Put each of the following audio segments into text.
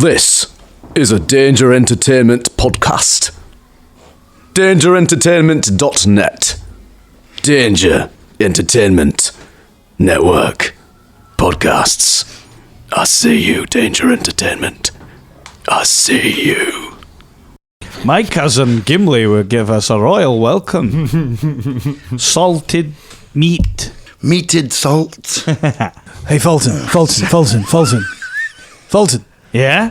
This is a Danger Entertainment podcast. DangerEntertainment.net. Danger Entertainment Network. Podcasts. I see you, Danger Entertainment. I see you. My cousin Gimli would give us a royal welcome. Salted meat. Meated salt. Hey, Folton. Yeah?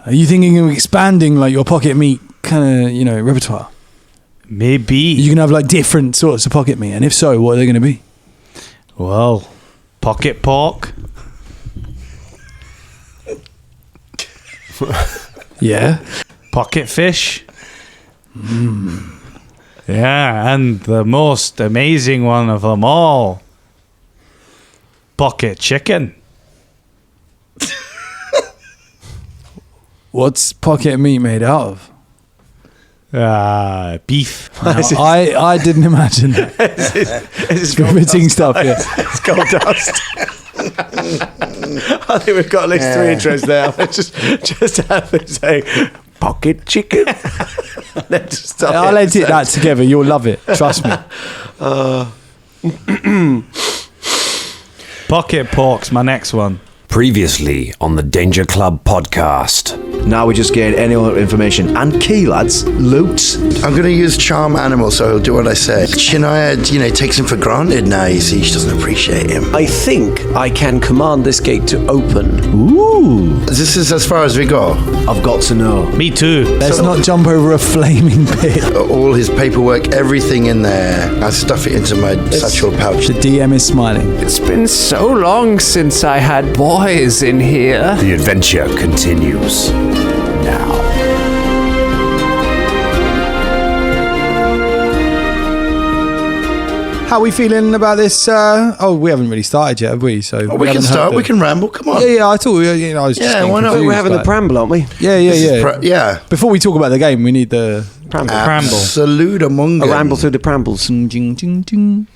Are you thinking of expanding like your pocket meat kind of, repertoire? Maybe. You can have like different sorts of pocket meat, and if so, what are they going to be? Well, pocket pork. Yeah. Pocket fish. Yeah, and the most amazing one of them all. Pocket chicken. What's pocket meat made out of? Beef. I didn't imagine that. It's Riveting stuff, yeah. It's gold dust. I think we've got at least 3 intros now. Just have them say pocket chicken. I'll edit that together. You'll love it. Trust me. Pocket pork's my next one. Previously on the Danger Club podcast. Now we just gain any other information. And key, lads, loot. I'm going to use charm animal, so he'll do what I say. Shania, takes him for granted now. You see, she doesn't appreciate him. I think I can command this gate to open. Ooh. This is as far as we go. I've got to know. Me too. Let's not jump over a flaming pit. All his paperwork, everything in there. I stuff it into my satchel pouch. The DM is smiling. It's been so long since I had boys in here. The adventure continues now. How are we feeling about this? We haven't really started yet, have we? So We can start. We can ramble. Come on. Yeah. I thought I was just why not? confused, We're having the preamble, aren't we? Yeah. Yeah. Before we talk about the game, we need the Pramble. Absolute among A ramble through the prambles. Ding, ding, ding, ding.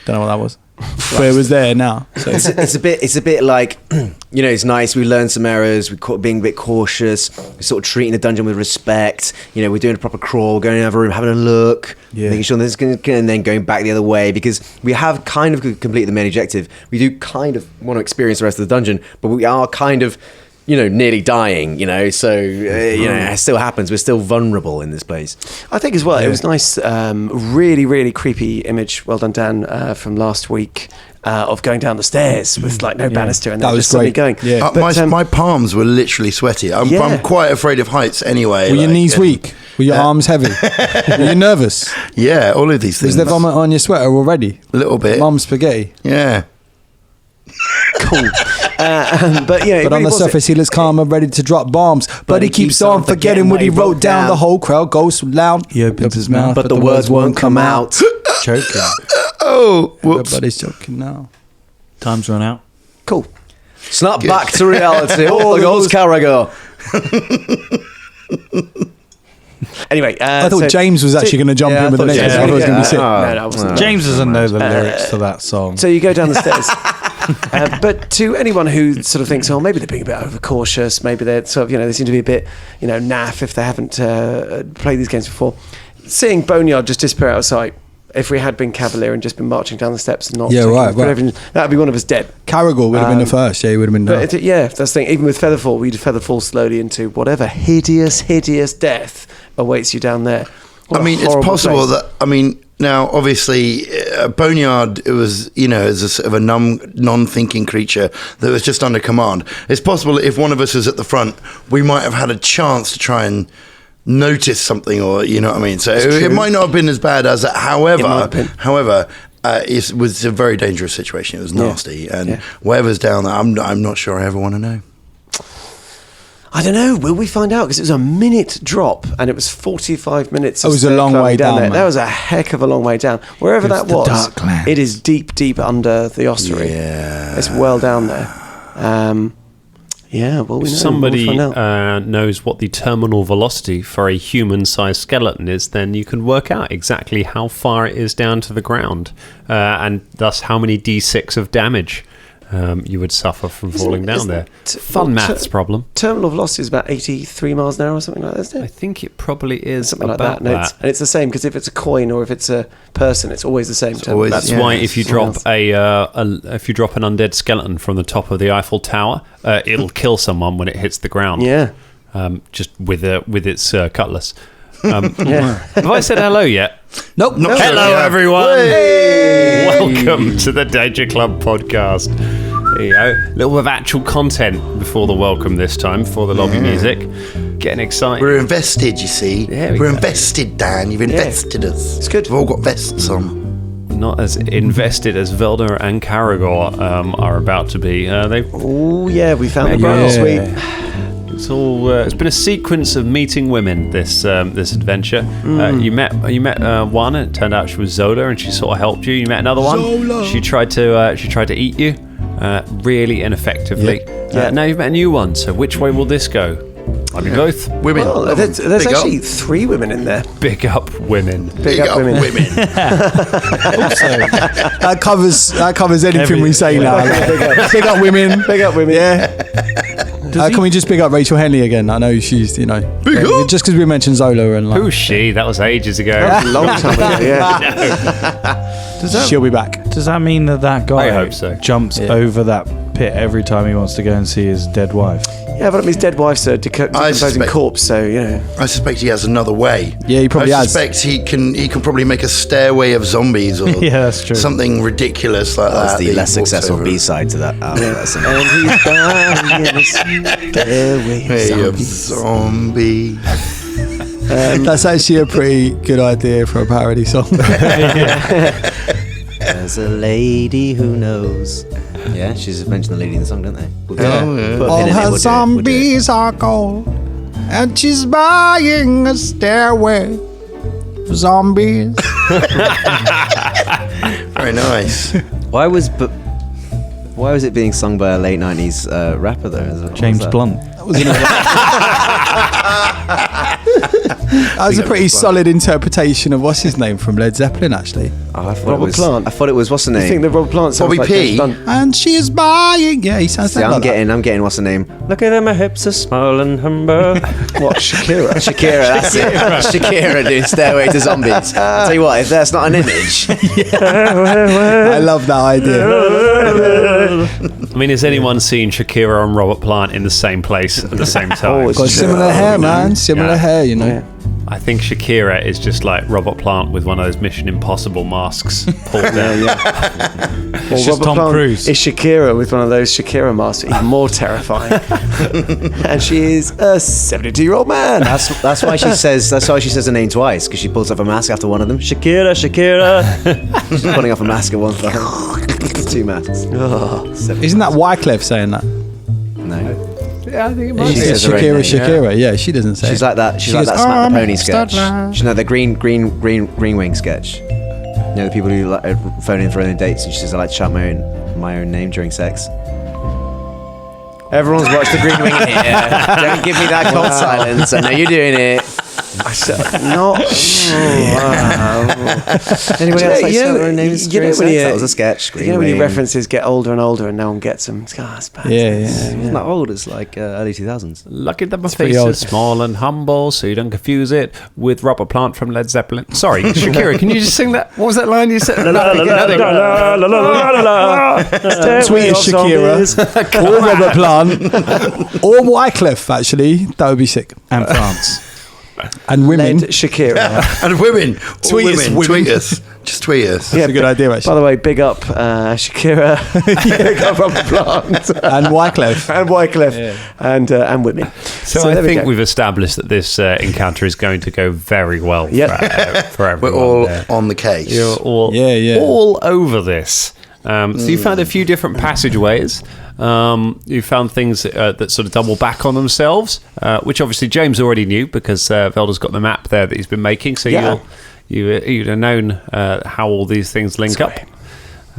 Don't know what that was. But it was there now. So. It's a bit like, it's nice. We learned some errors. We're being a bit cautious. We're sort of treating the dungeon with respect. We're doing a proper crawl, going in another room, having a look, making sure this is going to, and then going back the other way, because we have kind of completed the main objective. We do kind of want to experience the rest of the dungeon, but we are kind of, nearly dying, so, it still happens. We're still vulnerable in this place. I think as well, it was nice, really, really creepy image, well done, Dan, from last week, of going down the stairs with no banister and that then was just suddenly great. going. Yeah. But, my palms were literally sweaty. I'm quite afraid of heights anyway. Were your knees weak? Were your arms heavy? Were you nervous? Yeah, all of these things. Was there vomit on your sweater already? A little bit. Mum's spaghetti? Yeah. Cool. But on the surface, he looks calm and ready to drop bombs. But he keeps on forgetting what he wrote down. The whole crowd goes so loud. He opens his mouth, but the words won't come out. Choking. Oh, whoops. Everybody's choking now. Time's run out. Cool. Snap back to reality. All the goes Karagor. Anyway, I thought James was actually going to jump in with the next one. I thought it was going to be sick. No, I wasn't. James doesn't know the lyrics to that song. So you go down the stairs. But to anyone who sort of thinks, maybe they're being a bit overcautious, maybe they're sort of, they seem to be a bit, naff if they haven't played these games before. Seeing Boneyard just disappear out of sight, if we had been cavalier and just been marching down the steps and not right. that would be one of us dead. Karagor would have been the first. Yeah, he would have been. But that's the thing. Even with Featherfall, we'd featherfall slowly into whatever hideous death awaits you down there. It's possible that. Now, obviously, Boneyard, it was, is a sort of a non-thinking creature that was just under command. It's possible that if one of us was at the front, we might have had a chance to try and notice something, or So it might not have been as bad as that. However, it was a very dangerous situation. It was nasty, and whatever's down there, I'm not sure I ever want to know. I don't know. Will we find out? Because it was a minute drop, and it was 45 minutes. It was a long way down there. man. That was a heck of a long way down. Wherever that was, Darklands. it is deep under the ossuary. Yeah, it's well down there. Well, we know. If somebody knows what the terminal velocity for a human-sized skeleton is, then you can work out exactly how far it is down to the ground, and thus how many d6 of damage you would suffer from falling down there. Fun well, maths problem. Terminal velocity is about 83 miles an hour or something like that, isn't I it? think it probably is Something like about that. And it's the same, because if it's a coin or if it's a person, it's always the same. always- That's Yeah, why if you it's drop if you drop an undead skeleton from the top of the Eiffel Tower, it'll kill someone when it hits the ground. Yeah. Just with its cutlass. Have I said hello yet? Nope. Not Hello, sure. everyone. Welcome to the Danger Club podcast. There you go. A little bit of actual content before the welcome this time, before the lobby music. Getting excited. We're invested, you see. There we We're go. invested, Dan. You've invested us. It's good. We've all got vests on. Not as invested as Velder and Karagor are about to be. Oh, yeah, we found the Yeah. bridal suite. It's all. It's been a sequence of meeting women. This adventure. You met one, and it turned out she was Zola, and she sort of helped you. You met another one. Zola. She tried to eat you, really ineffectively. Yeah. Now you've met a new one. So which way will this go? I mean, both. Women. Well, Love 'em. there's Big actually up. 3 women in there. Big up women. Big up women. That covers anything we say now. Big up women. Big up women. Yeah. Can we just big up Rachel Henley again? I know she's, up. just because we mentioned Zola and like, Who's she? That was ages ago. A long time ago, yeah. she'll be back. Does that mean that guy I hope so. jumps over that pit every time he wants to go and see his dead wife? Yeah, but his dead wife's a decomposing suspect- corpse, so, you know. I suspect he has another way. Yeah, he probably I has. suspect he can probably make a stairway of zombies or Yeah, that's true. something ridiculous like That's that. the that he less walks successful over. B-side to that album. That's And he's dying in a stairway Hey, of zombies. zombie. That's actually a pretty good idea for a parody song. There's a lady who knows. Yeah, she's mentioned the lady in the song, don't they? We'll Yeah. put a pin All in it, her we'll do it. zombies are gone, and she's buying a stairway for zombies. Very nice. Why was it being sung by a late 90s rapper though? What was James that? Blunt. That was a pretty solid interpretation of what's his name from Led Zeppelin, actually. Oh, I thought Robert Plant. I thought it was what's the I think name? that Robert Plant sounds Bobby like P. James Blunt. And she's buying. Yeah, he sounds See, like I'm that. getting what's the name? Look at them, my hips are small and humble. What, Shakira? Shakira, that's it. Shakira doing Stairway to Zombies. I'll tell you what, if that's not an image. I love that idea. I mean, has anyone seen Shakira and Robert Plant in the same place at the same time? Got similar hair, man. Similar hair, you know. I think Shakira is just like Robert Plant with one of those Mission Impossible masks pulled down. Well, just Robert Tom Plant Cruise. is Shakira with one of those Shakira masks, even more terrifying. And she is a 72-year-old man. That's why she says her name twice, because she pulls off a mask after one of them. Shakira. She's pulling off a mask at one time. 2 masks. Isn't that Wyclef saying that? No. Yeah, I think it She She says says her own name, Shakira. Yeah, she doesn't say. She's it. like that. She's She like goes, that Smack "Oh, the Pony Mr. sketch. Drow." You know the green wing sketch. You know the people who like, phone in for their dates, and she says I like to shout my own name during sex. Everyone's watched the Green Wing here. Don't give me that cold silence. I know you're doing it. Not. Anyone else like shout their own names during sex? That was a sketch. You know when your references get older and older and no one gets them. It's bad. Yeah. It's not old. It's like early 2000s. Lucky that my pretty face old. is small and humble, so you don't confuse it with Robert Plant from Led Zeppelin. Sorry, Shakira, can you just sing that? What was that line you said? Tweet is Shakira or Robert Plant or Wyclef. Actually, that would be sick. And France. And women. Led Shakira. And women. Tweet us, women. Tweet us. Just tweet us. That's a good idea, actually. By the way, big up Shakira. Big up Robert Plant. And Wyclef. And Wyclef. And women. So I there we think go. we've established that this encounter is going to go very well for We're everyone. all there. on the case. You're all, Yeah. all over this. So you found a few different passageways. You found things that sort of double back on themselves, which obviously James already knew because Velder's got the map there that he's been making. So Yeah. you'd have known how all these things link up.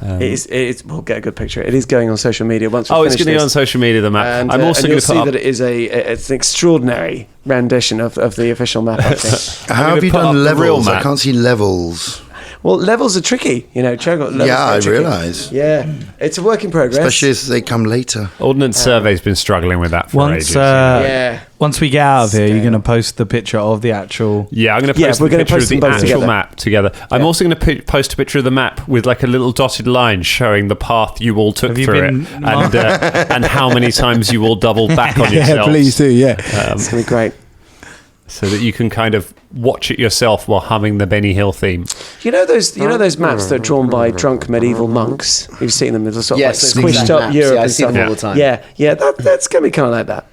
We'll get a good picture. It is going on social media once we Oh, it's finish going to go this. on social media, the map. And, I'm also and going you'll to see put that up... it is it's an extraordinary rendition of the official map, I think. How have you put up done the real levels? I map. can't see levels. Well, levels are tricky, you know. I realise. Yeah, it's a work in progress. Especially as they come later. Ordnance Survey's been struggling with that for ages. Once we get out of here, you're going to post the picture of the actual... Yeah, I'm going to post the picture of the actual map together. I'm also going to post a picture of the map with like a little dotted line showing the path you all took through it and how many times you all doubled back on yourselves. Yeah, please do, yeah. It's going to be great. So that you can kind of watch it yourself while humming the Benny Hill theme. You know those maps that are drawn by drunk medieval monks? You've seen them. They're sort of like squished up Europe. Yeah, I see them all the time. Yeah, that's going to be kind of like that.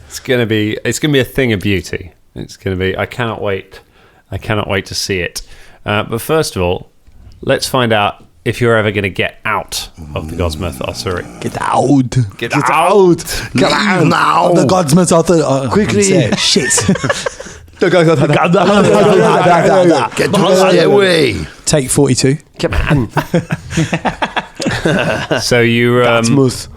It's going to be a thing of beauty. It's going to be. I cannot wait to see it. But first of all, let's find out if you're ever going to get out of the Godsmouth Heresy. Get out. Get out. Get out now. The Godsmouth Heresy. Quickly. Shit. Get your away. Take 42. Come on. So you... Godsmouth.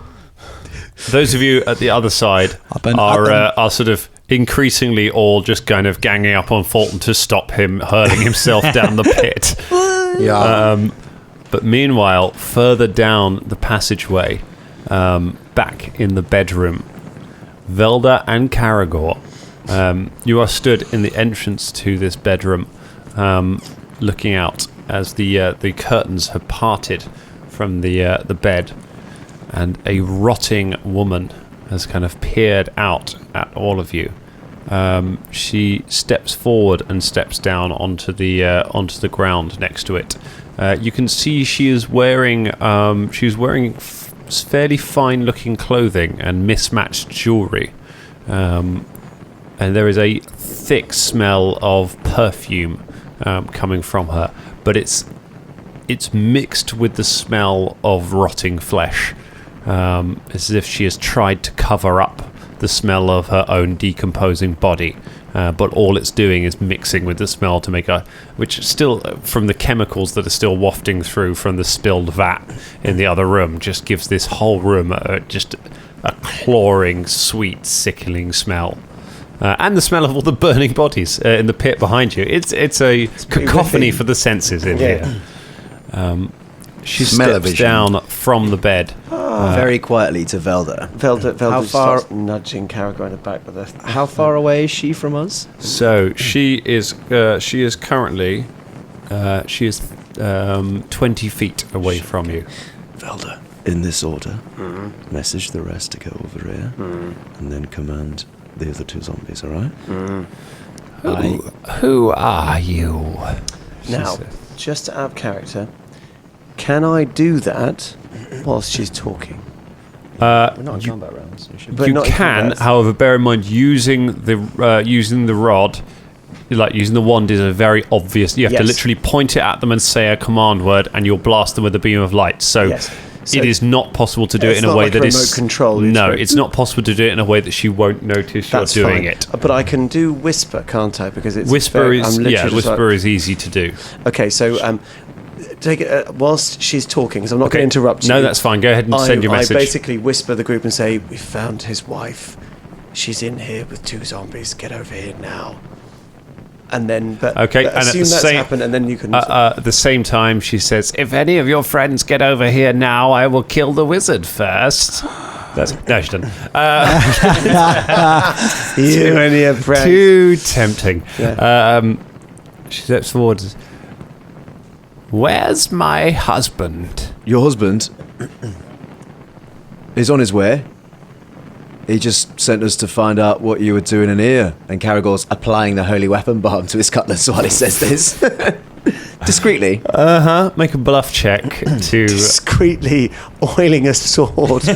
Those of you at the other side are sort of increasingly all just kind of ganging up on Folton to stop him hurling himself down the pit. Yeah. But meanwhile, further down the passageway, back in the bedroom, Velder and Karagor, you are stood in the entrance to this bedroom, looking out as the curtains have parted from the bed, and a rotting woman has kind of peered out at all of you. She steps forward and steps down onto the ground next to it. You can see she is wearing fairly fine-looking clothing and mismatched jewelry, and there is a thick smell of perfume coming from her, but it's mixed with the smell of rotting flesh, as if she has tried to cover up the smell of her own decomposing body. But all it's doing is mixing with the smell to make which still, from the chemicals that are still wafting through from the spilled vat in the other room, just gives this whole room just a clawing, sweet, sickening smell. And the smell of all the burning bodies in the pit behind you. It's a cacophony for the senses in here. She steps down from the bed. Very quietly to Velder. Velder starts nudging Karagor in the back with her. How far away is she from us? So she is currently 20 feet away from you. Velder, in this order, message the rest to go over here, and then command the other two zombies, all right? Who are you? Now, just out of character, can I do that whilst she's talking? We're not in combat rounds. You can, however, bear in mind using the rod, like using the wand, is a very obvious. You have to literally point it at them and say a command word, and you'll blast them with a beam of light. So it is not possible to do it in a way that is remote control. No, it's not possible to do it in a way that she won't notice you're doing it. But I can do whisper, can't I? Because it's whisper is easy to do. Okay, so take it whilst she's talking, because I'm not going to interrupt you. No, that's fine. Go ahead and send your message. I basically whisper the group and say, "We found his wife. She's in here with 2 zombies. Get over here now." And then, but assume that's happened, and then you can. At the same time, she says, "If any of your friends get over here now, I will kill the wizard first." No, she doesn't. You and your friends. Too tempting. Yeah. She steps forward. Where's my husband? Your husband? He's on his way. He just sent us to find out what you were doing in here. And Karagor's applying the holy weapon balm to his cutlass while he says this. Discreetly. Make a bluff check to... Discreetly oiling a sword.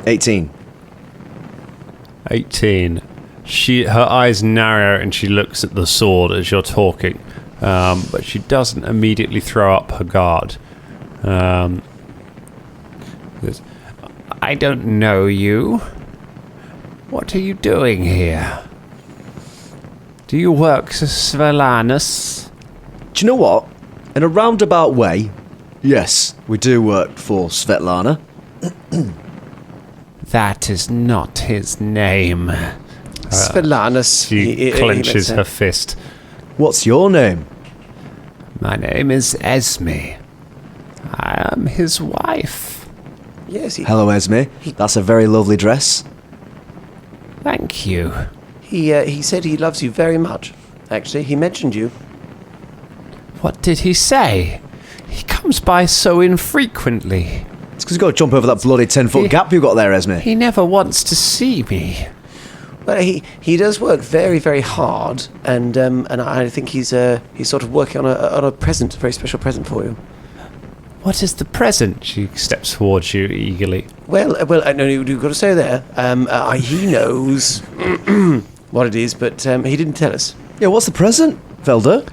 18. 18. Her eyes narrow and she looks at the sword as you're talking, but she doesn't immediately throw up her guard. I don't know you. What are you doing here? Do you work for Svilennius? Do you know what? In a roundabout way, yes, we do work for Svetlana. That is not his name. Svilennius. She clenches her fist. What's your name? My name is Esme. I am his wife. Yes. Hello, Esme. That's a very lovely dress. Thank you. He said he loves you very much. Actually, he mentioned you. What did he say? He comes by so infrequently. It's because you've got to jump over that bloody 10-foot gap you've got there, Esme. He never wants to see me. Well, he does work very, very hard, and I think he's sort of working on a present, a very special present for you. What is the present? She steps towards you eagerly. Well, no, you've got to stay there. He knows what it is, but he didn't tell us. Yeah, what's the present, Velder?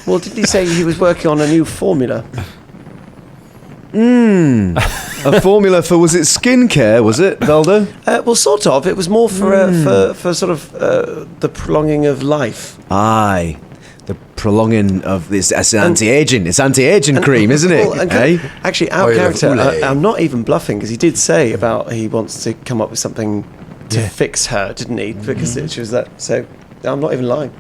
Well, didn't he say he was working on a new formula? A formula for, was it skincare, was it, Velder? Well, sort of. It was more for sort of the prolonging of life. Aye. The prolonging of this. It's anti-aging. It's anti-aging cream, isn't it? Well, actually, our character, I'm not even bluffing, because he did say about he wants to come up with something to fix her, didn't he? Because she was that. So I'm not even lying.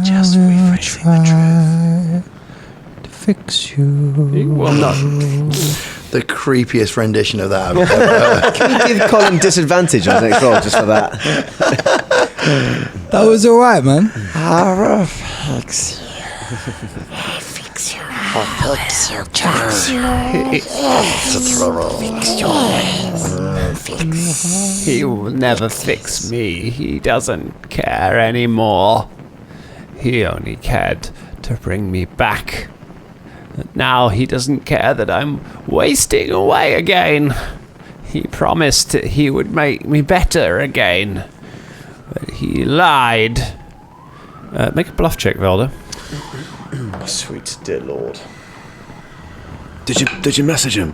Just rephrasing the truth to fix you. Well, not. The creepiest rendition of that I've ever heard. Can you give Colin disadvantage on his next roll just for that? That was alright, man. He will never fix me. He doesn't care anymore. He only cared to bring me back. Now he doesn't care that I'm wasting away again. He promised he would make me better again. But he lied. Make a bluff check, Velder. Sweet dear lord. Did you message him?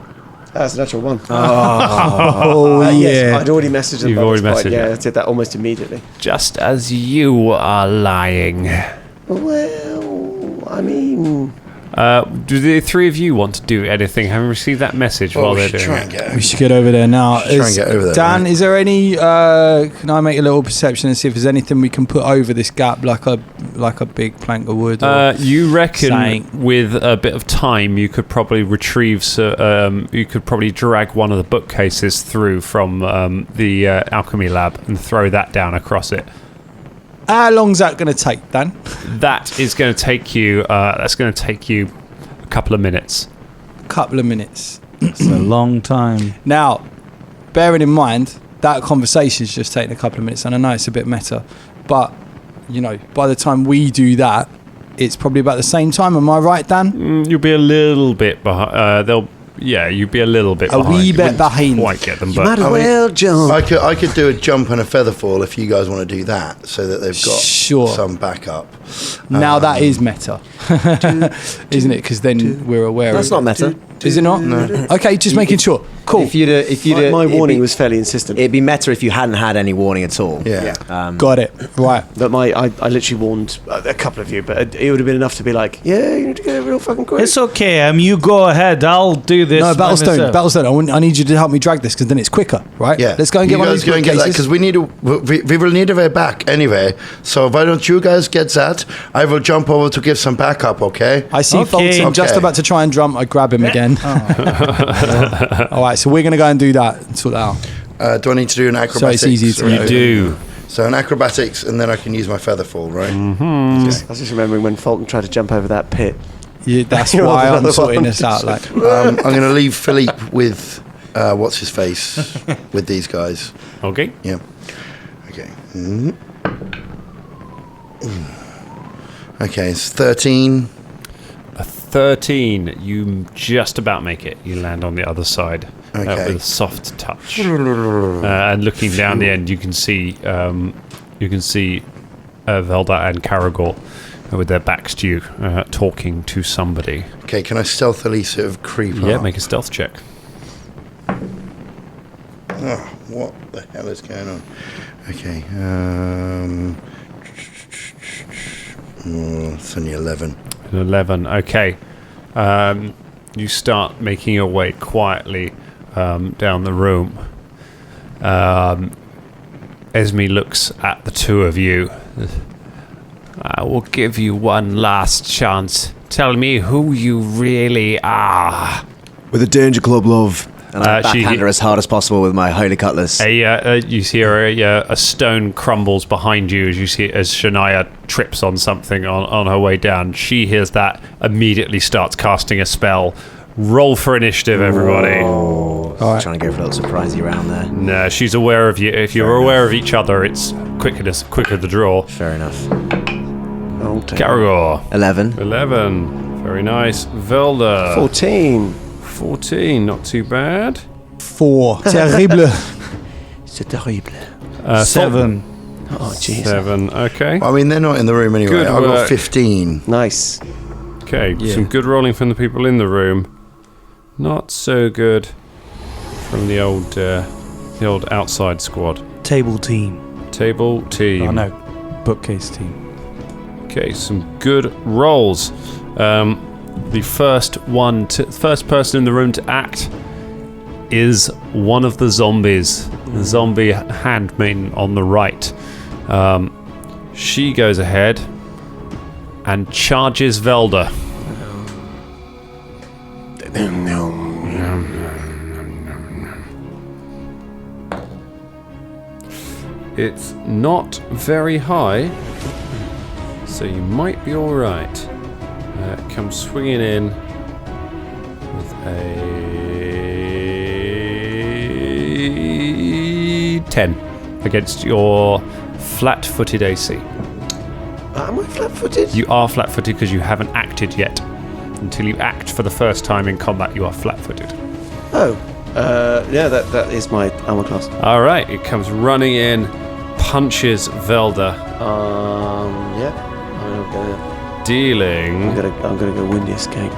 That's a natural one. Oh, Yes, I'd already messaged him. You've by already this point. messaged Yeah, him. I did that almost immediately. Just as you are lying. Well, I mean... Do the three of you want to do anything? Having received that message while they're doing it? We should get over there now. Try and get over there, Dan, right? is there any? Can I make a little perception and see if there's anything we can put over this gap, like a big plank of wood? Or You reckon something? with a bit of time you could probably retrieve, you could probably drag one of the bookcases through from the alchemy lab and throw that down across it. How long's that going to take, Dan? That is going to take you. That's going to take you a couple of minutes. Couple of minutes. It's a long time. Now, bearing in mind that conversation's just taken a couple of minutes, and I know it's a bit meta, but you know, by the time we do that, it's probably about the same time. Am I right, Dan? You'll be a little bit behind. You'd be a little bit A behind. wee You bit wouldn't behind. Quite get them, You but might as well jump. I could do a jump and a feather fall if you guys want to do that, so that they've got Sure. some backup. Now that is meta, isn't it? Because then we're aware. That's of not it. meta. Is it not? No. Okay, just making sure. Cool. If you'd My warning was fairly insistent. It'd be meta if you hadn't had any warning at all. Yeah. Got it. Right. But I literally warned a couple of you, but it would have been enough to be like, yeah, you need to get real fucking quick. It's okay, you go ahead. I'll do this. No, by Battlestone. myself. Battlestone. I need you to help me drag this because then it's quicker, right? Yeah. Let's go and get you one of guys these go and get that bookcases. because we will need a way back anyway. So why don't you guys get that? I will jump over to give some backup. Okay. I see Okay. Folton just Okay. about to try and jump. I grab him again. All right, so we're going to go and do that and sort that out. Do I need to do an acrobatics? easy to or You anything? do. So an acrobatics, and then I can use my feather fall, right? I was just remembering when Fulton tried to jump over that pit. Yeah, that's You're why I'm another sorting one. this out. Like, I'm going to leave Philippe with what's his face with these guys. Okay. Yeah. Okay. Okay, it's 13. 13. You just about make it. You land on the other side Okay. with a soft touch. And looking down the end, you can see Velda and Karagor with their backs to you, talking to somebody. Okay, can I stealthily sort of creep Yeah, up? make a stealth check. Oh, what the hell is going on? Okay. It's only 11. 11. Okay. You start making your way quietly down the room, Esme looks at the two of you. I will give you one last chance. Tell me who you really are. With a Danger Club, love. And I backhand her as hard as possible with my holy cutlass. You see a stone crumbles behind you as Shania trips on something on her way down. She hears that, immediately starts casting a spell. Roll for initiative, everybody. Right. Trying to go for a little surprisey round there. No, she's aware of you. If you're aware of each other, it's quicker the draw. Fair enough. Karagor. 11. 11. Very nice. Velder. 14, not too bad. 4. Terrible. C'est terrible. 7. Oh, jeez. 7, okay. I mean, they're not in the room anyway. Good I've got work. 15. Nice. Okay, some good rolling from the people in the room. Not so good from the old outside squad. Table team. Oh no, bookcase team. Okay, some good rolls. The first person in the room to act is one of the zombies. The zombie handmaiden on the right. She goes ahead and charges Velder. It's not very high, so you might be all right. Comes swinging in with a 10 against your flat-footed AC. Am I flat-footed? You are flat-footed because you haven't acted yet. Until you act for the first time in combat, you are flat-footed. Oh, yeah, that is my armor class. All right, it comes running in, punches Velder. Yeah, I'm gonna go Windy Escape.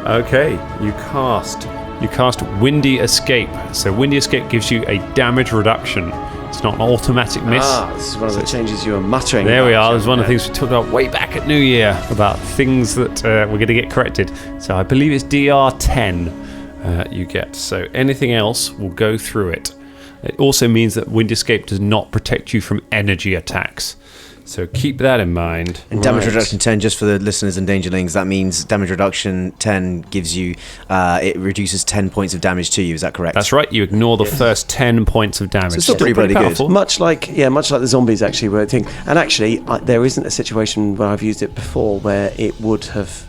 Okay, you cast Windy Escape. So Windy Escape gives you a damage reduction. It's not an automatic miss. This is one of the changes you were muttering There we about, are. There's one of the things we talked about way back at New Year about things that we're going to get corrected. So I believe it's DR10 you get. So anything else will go through it. It also means that Wind Escape does not protect you from energy attacks. So keep that in mind. And damage reduction 10, just for the listeners and dangerlings, that means damage reduction 10 gives you, it reduces 10 points of damage to you, is that correct? That's right, you ignore the first 10 points of damage. So it's still pretty bloody good. Much like the zombies actually were a thing. And actually, there isn't a situation where I've used it before where it would have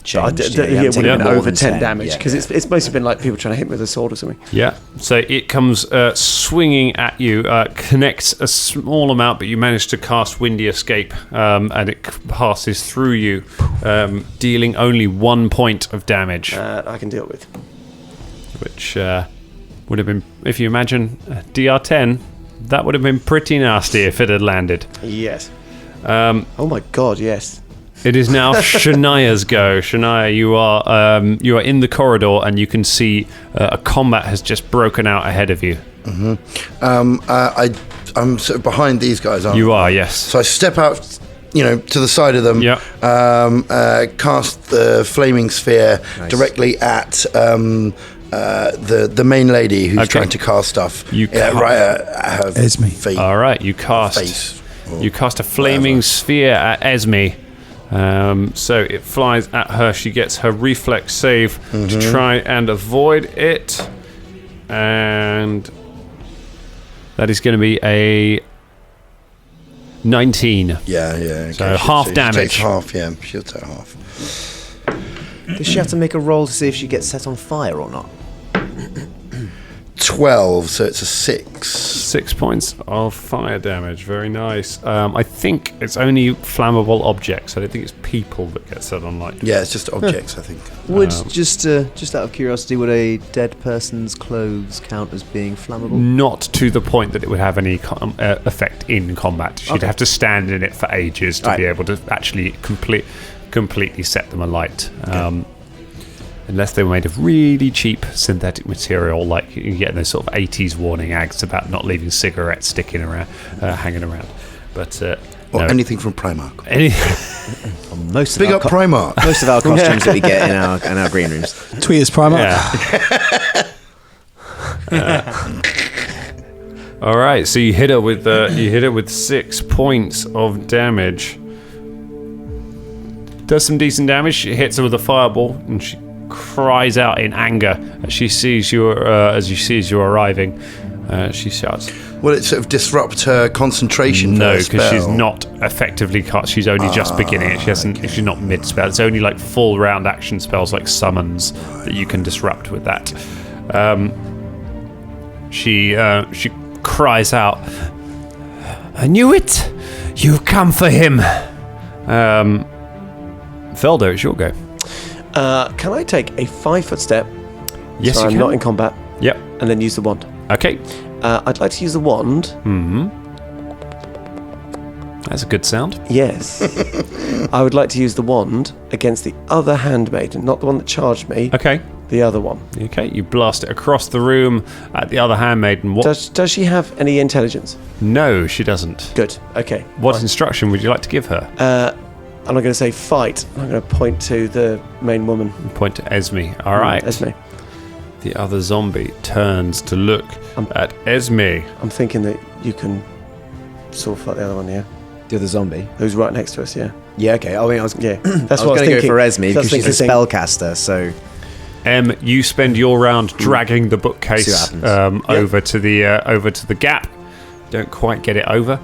changed. It would have been over 10 damage, yeah, because it's mostly been like people trying to hit me with a sword or something. Yeah, so it comes swinging at you, connects a small amount, but you manage to cast Windy Escape, and it passes through you, dealing only 1 point of damage. I can deal with. Which would have been, if you imagine DR10, that would have been pretty nasty if it had landed. Yes. Oh my god, yes. It is now Shania's go. Shania, you are in the corridor, and you can see a combat has just broken out ahead of you. Mm-hmm. I'm sort of behind these guys, aren't You I? are, yes. So I step out, to the side of them. Yeah. Cast the flaming sphere directly at the main lady who's trying to cast stuff. Right at her Esme. feet. All right, you cast. Face. You cast a flaming sphere at Esme. So it flies at her. She gets her reflex save to try and avoid it, and that is going to be a 19. Yeah. Okay. So half damage. She takes half. Yeah, she'll take half. Does she have to make a roll to see if she gets set on fire or not? 12, so it's a 6. 6 points of fire damage. Very nice. I think it's only flammable objects. I don't think it's people that get set on light. Yeah, it's just objects, I think. Would just out of curiosity, would a dead person's clothes count as being flammable? Not to the point that it would have any effect in combat. She'd have to stand in it for ages to be able to actually completely set them alight. Unless they were made of really cheap synthetic material, like you get in those sort of 80s warning ads about not leaving cigarettes sticking around, hanging around. But or anything from Primark. Big up Primark. Most of our costumes that we get in our green rooms. Tweet us Primark. Yeah. All right, so you hit her with 6 points of damage. Does some decent damage. She hits her with a fireball, and she cries out in anger as she sees you arriving. She shouts. Will it sort of disrupt her concentration? No, because because she's not effectively cast. She's only just beginning it. She hasn't. She's not mid spell. It's only like full round action spells like summons that you can disrupt with that. She cries out, "I knew it! You've come for him!" Velder, it's your go. Can I take a 5-foot step? Yes, so you I'm can. not in combat. Yep. And then use the wand. Okay. I'd like to use the wand. Mm-hmm. That's a good sound. Yes. I would like to use the wand against the other handmaiden, not the one that charged me. Okay. The other one. Okay, you blast it across the room at the other handmaiden. What? Does she have any intelligence? No, she doesn't. Good. Okay. What fine. instruction would you like to give her? I'm not going to say fight. I'm going to point to the main woman. Point to Esme. All right. Esme. The other zombie turns to look at Esme. I'm thinking that you can sort of fight the other one, yeah? The other zombie? Who's right next to us, yeah. Yeah, okay. I mean, I was That's I was what I was going to go thinking. for Esme because she's a That's the thing. spellcaster, so... You spend your round dragging the bookcase See what happens. over to the gap. Don't quite get it over.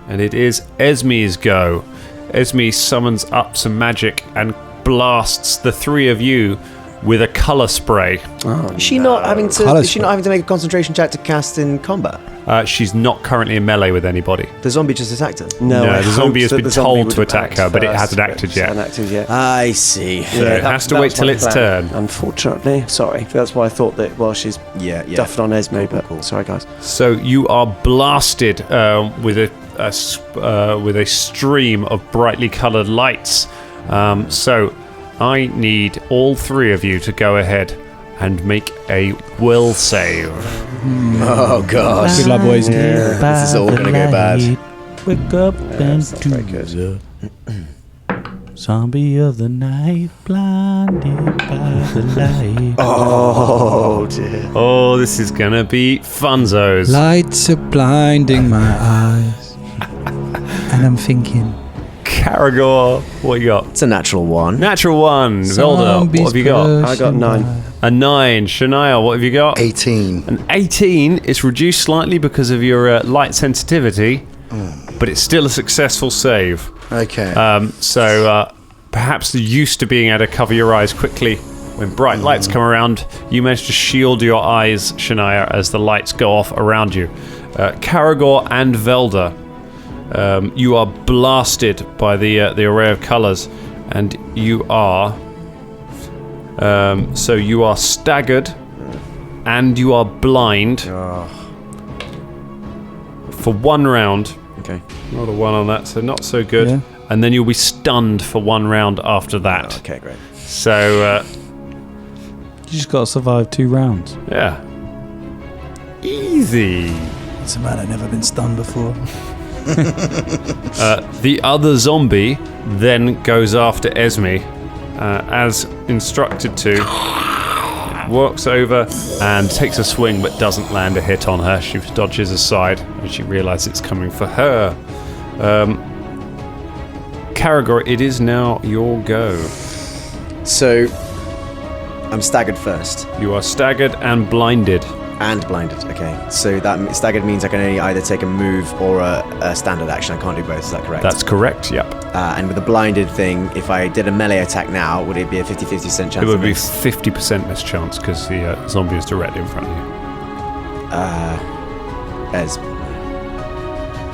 And it is Esme's go. Esme summons up some magic and blasts the three of you with a colour spray. Is she not having to make a concentration check to cast in combat? She's not currently in melee with anybody. The zombie just attacked her? No, I the zombie has hoped that been the zombie told would to have attack acted her, but it first, hasn't acted yet. Hasn't acted yet. I see. So it has to wait till its turn. Unfortunately, sorry. That's why I thought that. Well, she's duffing on Esme, but sorry, guys. So you are blasted with a stream of brightly coloured lights. So I need all three of you to go ahead and make a will save. Oh gosh. Good luck, boys. This is all going to go bad. Wake up and very good. Zombie of the night, blinded by the light. Oh dear. Oh, this is gonna be funzos. Lights are blinding my eyes, and I'm thinking. Karagor, what you got? It's a natural one. Natural one. Velder, what have you got? I got 9. A 9. Shania, what have you got? 18. An 18 is reduced slightly because of your light sensitivity, but it's still a successful save. Okay. So perhaps the used to being able to cover your eyes quickly when bright lights come around, you manage to shield your eyes, Shania, as the lights go off around you. Karagor and Velder, you are blasted by the array of colours, and you are so you are staggered and you are blind for 1 round. Okay. Not a 1 on that, so not so good. Yeah. And then you'll be stunned for 1 round after that. Oh, okay, great. So You just got to survive 2 rounds. yeah, easy. It's a man I've never been stunned before. The other zombie then goes after Esme, as instructed to. Walks over and takes a swing, but doesn't land a hit on her. She dodges aside, and she realises it's coming for her. Karagor, it is now your go. So, I'm staggered first. You are staggered and blinded. And blinded, okay. So that staggered means I can only either take a move or a standard action. I can't do both, is that correct? That's correct, yep. And with the blinded thing, if I did a melee attack now, would it be a 50-50% chance? It would of be miss? 50% miss chance because the zombie is directly in front of you.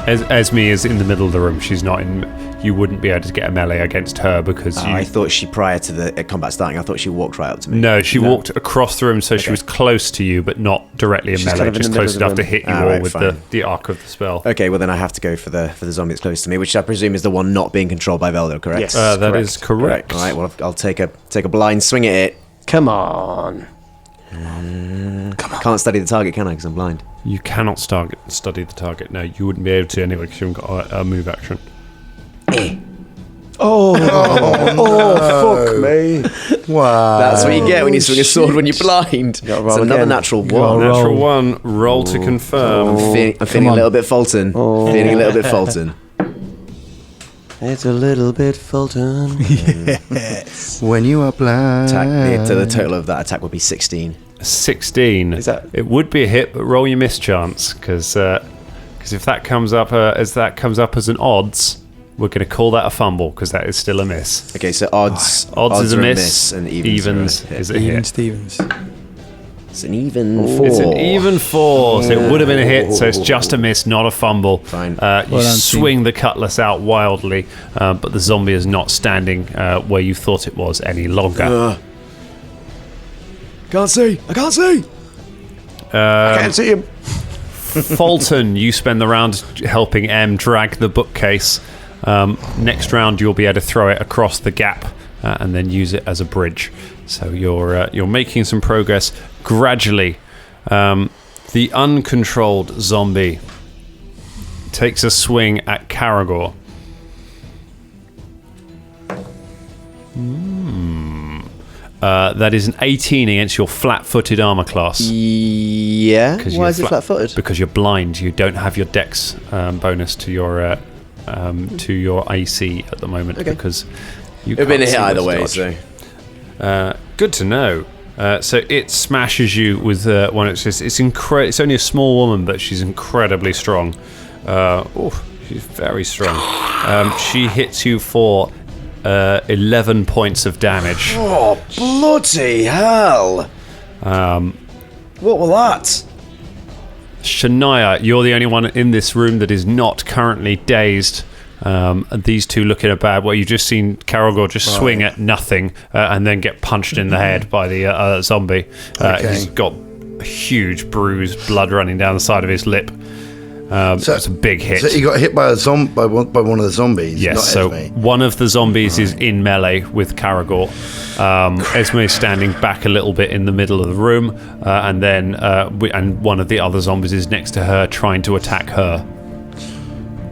Esme is in the middle of the room. She's not in. You wouldn't be able to get a melee against her because you. I thought she, prior to the combat starting, I thought she walked right up to me. No, she walked across the room, so she was close to you, but not directly in She's melee. kind of in Just the middle close of the enough to room. hit you Ah, all right, with fine. the arc of the spell. Okay, well then I have to go for the zombie that's close to me, which I presume is the one not being controlled by Velder, correct? Yes. That is correct. All right, well I'll take a blind swing at it. Come on. Can't study the target, can I? Because I'm blind. You cannot study the target. No, you wouldn't be able to anyway because you haven't got a move action. Fuck me. Wow. That's what you get when you swing a sword when you're blind. It's roll another again. natural gotta one. roll. Natural 1, roll to confirm. I'm feeling a little bit Folton. Feeling a little bit Folton. It's a little bit Folton. When you are blind. The total of that attack would be 16. 16. Is that- It would be a hit, but roll your miss chance, because if that comes up as an odds, we're going to call that a fumble, because that is still a miss. Okay, so odds Odds is a are miss, and evens are a hit. is a Even hit. Stevens. It's an even 4. It's an even 4, so it would have been a hit, so it's just a miss, not a fumble. Fine. You Well done, swing the cutlass out wildly, but the zombie is not standing where you thought it was any longer. Can't see. I can't see. Can't see him. Fulton, you spend the round helping Em drag the bookcase. Next round, you'll be able to throw it across the gap and then use it as a bridge. So you're making some progress gradually. The uncontrolled zombie takes a swing at Karagor. That is an 18 against your flat-footed armor class. Yeah. 'Cause Why you're is he flat-footed? Because you're blind. You don't have your dex bonus to your AC at the moment. Okay. Because you It'd been a can't hit see either what's way, dodged. so. Good to know. So it smashes you with one. It's only a small woman, but she's incredibly strong. She's very strong. She hits you for 11 points of damage. Oh, bloody hell. What was that? Shania, you're the only one in this room that is not currently dazed. These two look in a bad way. You've just seen Karagor just swing at nothing and then get punched in the head by the zombie. He's got a huge bruise, blood running down the side of his lip. So it's a big hit. So he got hit by by one of the zombies. Yes, not so Esme. one of the zombies is in melee with Karagor. Esme is standing back a little bit in the middle of the room, and then and one of the other zombies is next to her, trying to attack her.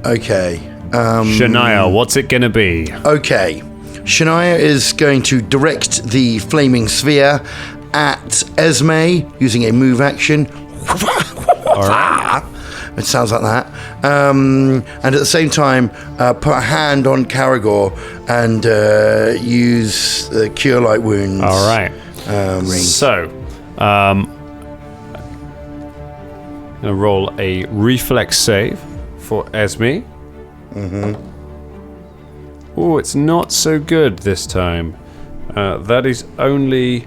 Okay. Shania, what's it going to be? Okay. Shania is going to direct the flaming sphere at Esme using a move action. It sounds like that. And at the same time, put a hand on Karagor and use the Cure Light Wounds. All right. Ring. So, I'm going to roll a reflex save for Esme. Oh, it's not so good this time. That is only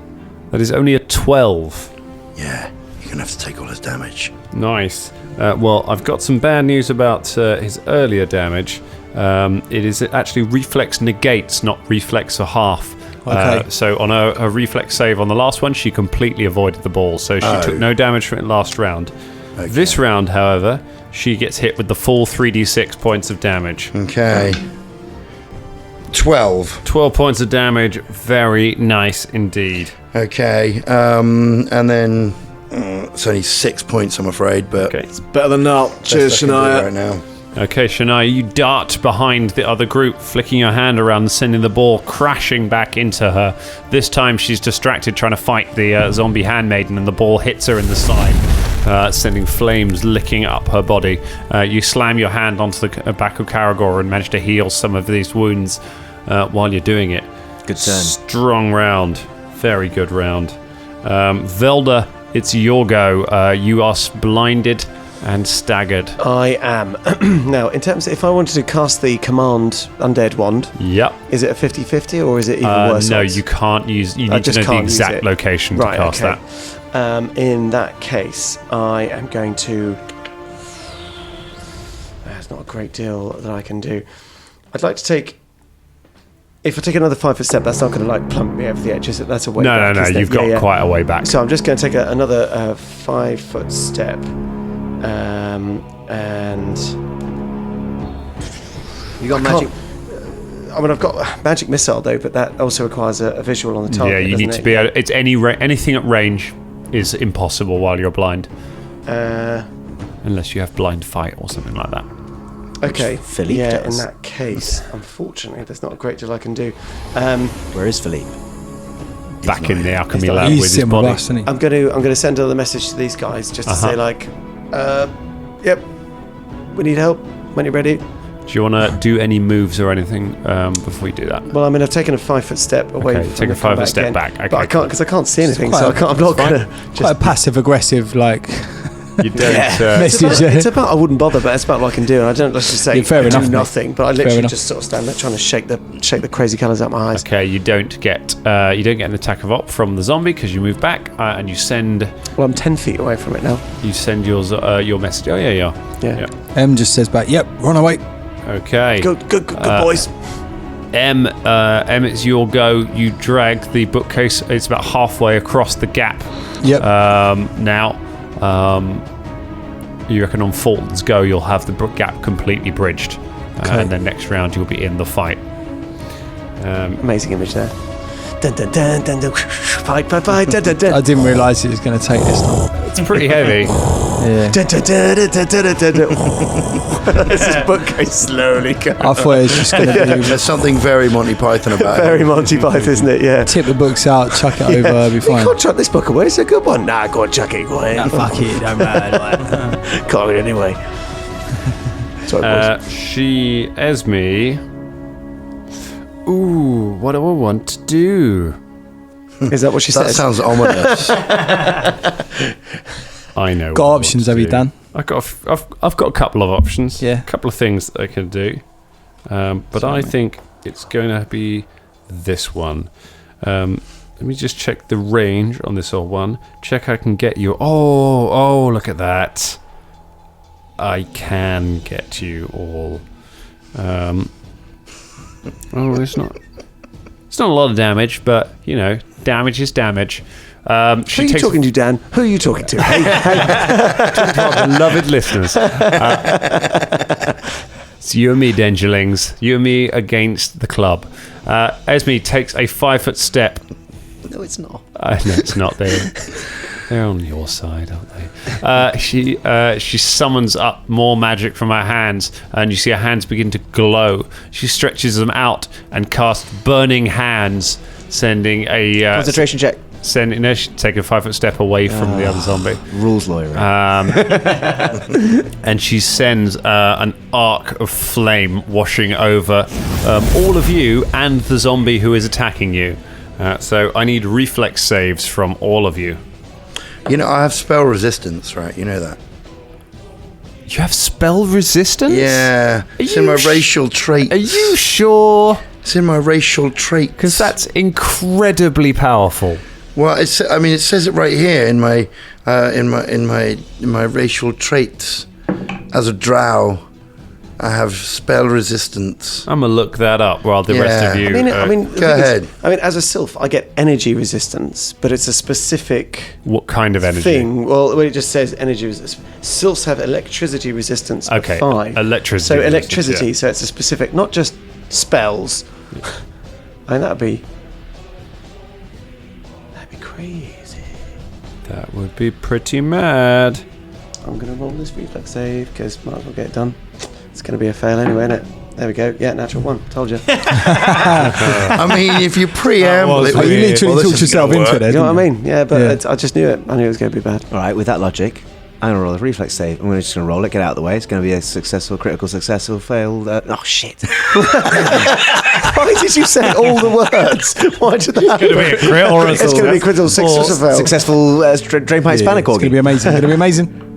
a 12. Yeah, you're going to have to take all his damage. Nice. Well, I've got some bad news about his earlier damage. It is actually reflex negates, not reflex for half. Okay. So on a reflex save on the last one, she completely avoided the ball, so she took no damage from it last round. Okay. This round, however, she gets hit with the full 3d6 points of damage. Okay. 12. 12 points of damage, very nice indeed. Okay. And then it's only 6 points, I'm afraid, but Okay. Better than not. Cheers, best I can do Shania. right now. Okay, Shania, you dart behind the other group, flicking your hand around and sending the ball crashing back into her. This time she's distracted trying to fight the zombie handmaiden, and the ball hits her in the side, sending flames licking up her body. You slam your hand onto the back of Karagor and manage to heal some of these wounds while you're doing it. Good turn. Strong round. Very good round. Velder, it's your go. You are blinded and staggered. I am. Now, in terms of if I wanted to cast the command undead wand, Yep. is it a 50-50 or is it even worse? No, odds? you can't use. You I need to just know the can't use exact it. location to Right, cast okay. that. In that case, I am going to. There's not a great deal that I can do. I'd like to take. If I take another 5 foot step, that's not going to like plump me over the edge, is it? That's a way back. No. isn't it? You've got Yeah. quite a way back. So I'm just going to take another 5 foot step, and You got I magic. I mean, I've got magic missile though, but that also requires a visual on the target. Yeah, you doesn't need to it? be able. It's anything at range is impossible while you're blind, unless you have blind fight or something like that. Okay. Philippe yeah, does. in that case, unfortunately, there's not a great deal I can do. Where is Philippe? Back in the alchemy He's lab with his sitting with body. us, isn't he? I'm gonna send another message to these guys just to say like, yep, we need help when you're ready. Do you want to do any moves or anything before you do that? Well, I mean, I've taken a 5-foot step away. Okay, from take a the combat 5-foot step again, back. Okay, but I can't because I can't see anything, quite so a- I'm not gonna Quite just. a passive aggressive like You don't. message. It's about I wouldn't bother, but it's about what I can do. And I don't let's just say Yeah, fair do enough, mate. nothing, but I Fair literally enough. just sort of stand there trying to shake the crazy colours out my eyes. Okay, you don't get an attack of op from the zombie because you move back and you send Well, I'm 10 feet away from it now. your message. Oh yeah. M just says back, yep, run away. Okay. Good boys. M, it's your go. You drag the bookcase. It's about halfway across the gap. Yep. Now, you reckon on Fulton's go, you'll have the gap completely bridged, and then next round you'll be in the fight. Amazing image there. Dun, dun, dun, dun, dun. Fight, dun, dun, dun. I didn't realise it was going to take this long. It's pretty heavy. Yeah. Dun, dun, dun, dun, dun, dun, dun. This is bookcase slowly going. I thought it was just going to be There's something very Monty Python about Very it. Monty Python, isn't it? Yeah. tip the books out, chuck it over, be You fine. can't chuck this book away. It's a good one. Nah, go on, chuck it. Go ahead. Fuck it, don't matter. Can't read anyway. Sorry, boys. Esme. Ooh, what do I want to do? Is that what she That said? sounds ominous. I know. Got what I options, want have to you do. done? I've got a couple of options. Yeah. A couple of things that I can do. But I think it's going to be this one. Let me just check the range on this old one. Check I can get you. Oh, look at that. I can get you all. It's not a lot of damage, but you know, damage is damage. Who are you talking to, Dan? Who are you talking to? Hey, Talking to our beloved listeners. It's you and me, Dangerlings. You and me against the club. Esme takes a 5-foot step. No, it's not. No, it's not. They're on your side, aren't they? She summons up more magic from her hands, and you see her hands begin to glow. She stretches them out and casts Burning Hands, sending a concentration check. She'd take a 5-foot step away from the other zombie. Rules lawyer. And she sends an arc of flame washing over all of you and the zombie who is attacking you. So I need reflex saves from all of you. You know, I have spell resistance, right? You know that. You have spell resistance? Yeah. It's in my racial traits. Are you sure? It's in my racial traits. Because that's incredibly powerful. Well, it says it right here in my racial traits. As a Drow, I have spell resistance. I'm gonna look that up while the rest of you. I mean, the go thing is, ahead. as a sylph, I get energy resistance, but it's a specific what kind of energy? thing. Well, it just says energy resistance. Sylphs have electricity resistance. of Okay, 5. electricity So resistance, electricity. yeah. So it's a specific, not just spells. I mean, that'd be crazy. That would be pretty mad. I'm going to roll this reflex save because might as well get it done. It's going to be a fail anyway, isn't it? There we go. Yeah, natural 1. Told you. I mean, if you preamble it, Oh, you literally talked yourself into it there, You know didn't what I mean? Yeah, but Yeah. I just knew it. I knew it was going to be bad. All right, with that logic, I'm going to roll a reflex save. I'm just going to roll it, get out of the way. It's going to be a successful, critical success or fail. Oh, shit. Why did you say all the words? Why did that happen? It's going to be a crit or a It's going to be critical success or fail. Successful drainpipe Hispanic It's going to be amazing. It's going to be amazing.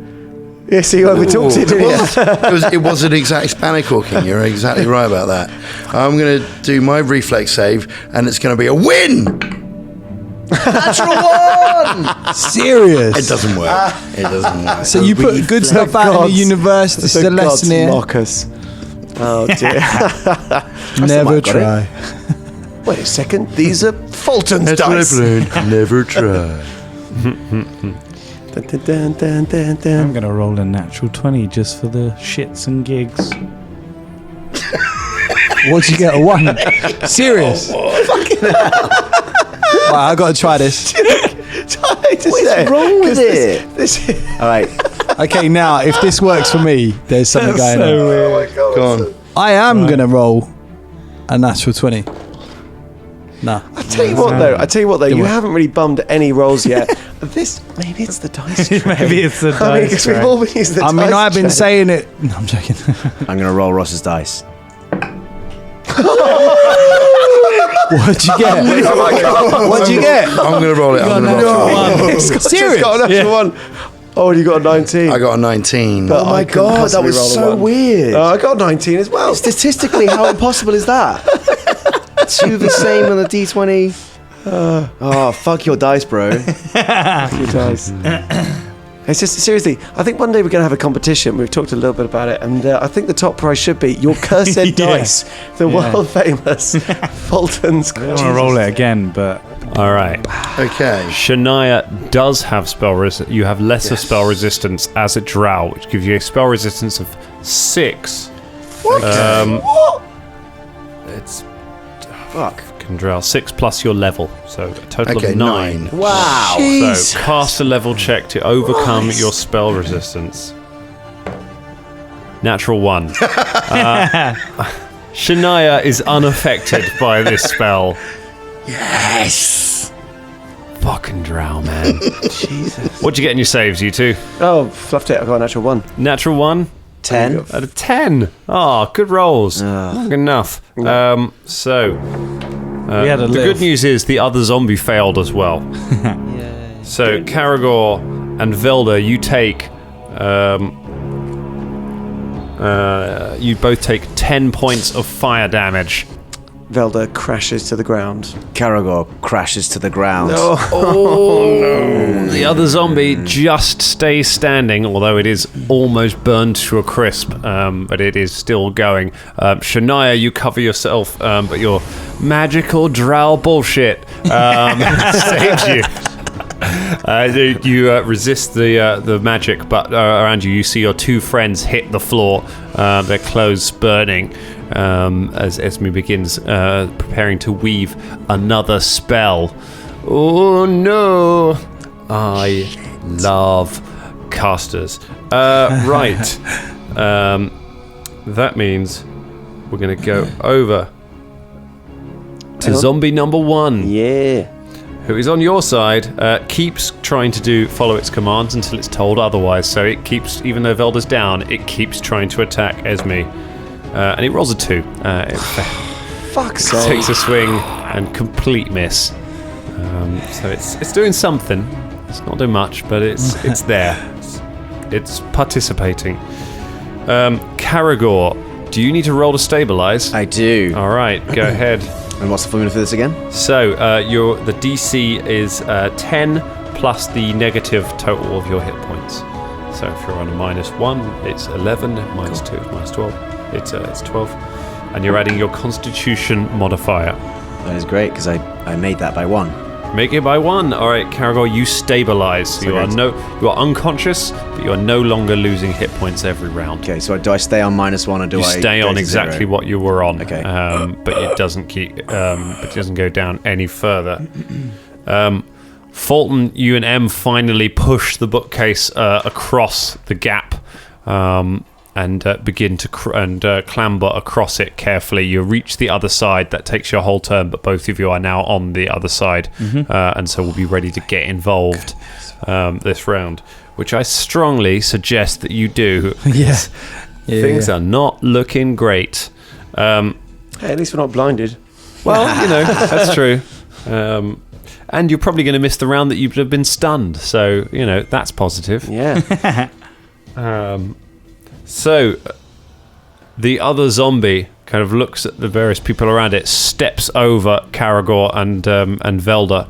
Yeah, see, you overtalked it, didn't you? it was an exact Hispanic hawking. You're exactly right about that. I'm going to do my reflex save, and it's going to be a win. Natural 1. Serious. It doesn't work. It doesn't work. So you put good stuff out in the universe. This is a lesson here. Mock us. Oh dear. Never try. Wait a second. These are Folton's That's what dice. I've learned. Never try. Dun, dun, dun, dun, dun, dun. I'm going to roll a natural 20 just for the shits and gigs. What'd you get? A 1? Serious? Right, I got to try this. What's wrong with it? This All right. Okay, now if this works for me, there's something going on. Oh my God. Go on. I am gonna roll a natural 20. Nah. I tell you what though, you haven't really bummed any rolls yet. Maybe it's the dice. Maybe it's the I mean, dice. because we've all been using the dice. I mean, I've been tray. saying it. No, I'm joking. I'm going to roll Ross's dice. What'd you get? Oh my God. What'd you get? I'm going to roll it. I'm going to roll it. Serious? Got an extra one. Oh, and you got a 19. I got a 19. But Oh my I couldn't God, that possibly was roll a so one. weird. I got a 19 as well. Statistically, how impossible is that? 2 the same on the D20. Oh, fuck your dice, bro. Your dice. It's just, seriously, I think one day we're going to have a competition. We've talked a little bit about it, and I think the top prize should be your cursed dice, the world famous Folton's. I don't want to roll it again, but All right. Okay. Shania does have you have lesser spell resistance as a drow, which gives you a spell resistance of 6. What? It's fucking drow 6 plus your level, so a total Okay, of 9. 9. Wow. So cast a level check to overcome your spell resistance. Natural 1. Shania is unaffected by this spell. Yes. Fucking drow, man. Jesus. What'd you get in your saves, you two? Oh, fluffed it. I got a natural 1. Natural 1? 10. Out of 10. Oh, good rolls. Not good enough. we had a the good news is the other zombie failed as well. So Karagor and Velder, you take you both take 10 points of fire damage. Velder crashes to the ground. Karagor crashes to the ground. The other zombie just stays standing, although it is almost burned to a crisp, but it is still going. Shania, you cover yourself, but your magical drow bullshit saves you. You resist the magic, but around you see your two friends hit the floor, their clothes burning, as Esme begins preparing to weave another spell. Oh no! I love casters. Right. That means we're going to go over to zombie number 1. Yeah. Who is on your side, keeps trying to follow its commands until it's told otherwise. So it keeps, even though Velder's down, it keeps trying to attack Esme. And it rolls a 2. It Fuck's sake. takes a swing and complete miss. So it's doing something. It's not doing much, but it's there. It's participating. Karagor, do you need to roll to stabilize? I do. All right, go ahead. And what's the formula for this again? So the DC is 10 plus the negative total of your hit points. So if you're on a -1, it's 11. -2 is -12. It's 12. And you're adding your Constitution modifier. That is great, because I made that by 1. Make it by 1. All right, Karagor, you stabilize. You are unconscious, but you are no longer losing hit points every round. Okay, so do I stay on -1 or do You I stay go on to exactly 0? what you were on. Okay. But it doesn't it doesn't go down any further. Folton, you and Em finally push the bookcase across the gap. And begin to clamber across it carefully. You reach the other side. That takes your whole turn, but both of you are now on the other side, and so we'll be ready to get involved this round, which I strongly suggest that you do. Things are not looking great. Hey, at least we're not blinded. Well, that's true. And you're probably going to miss the round that you've been stunned, so that's positive. Yeah. So, the other zombie kind of looks at the various people around it, steps over Karagor and Velder,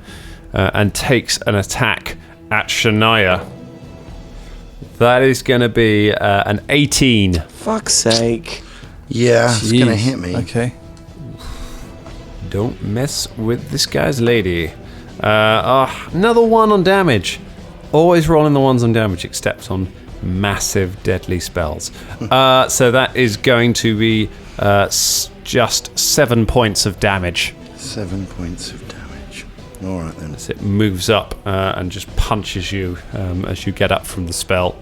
and takes an attack at Shania. That is going to be an 18. Fuck's sake. Yeah, it's going to hit me. Okay. Don't mess with this guy's lady. Another 1 on damage. Always rolling the 1s on damage, except on massive deadly spells. So that is going to be just 7 points of damage. 7 points of damage. All right then. As it moves up and just punches you as you get up from the spell.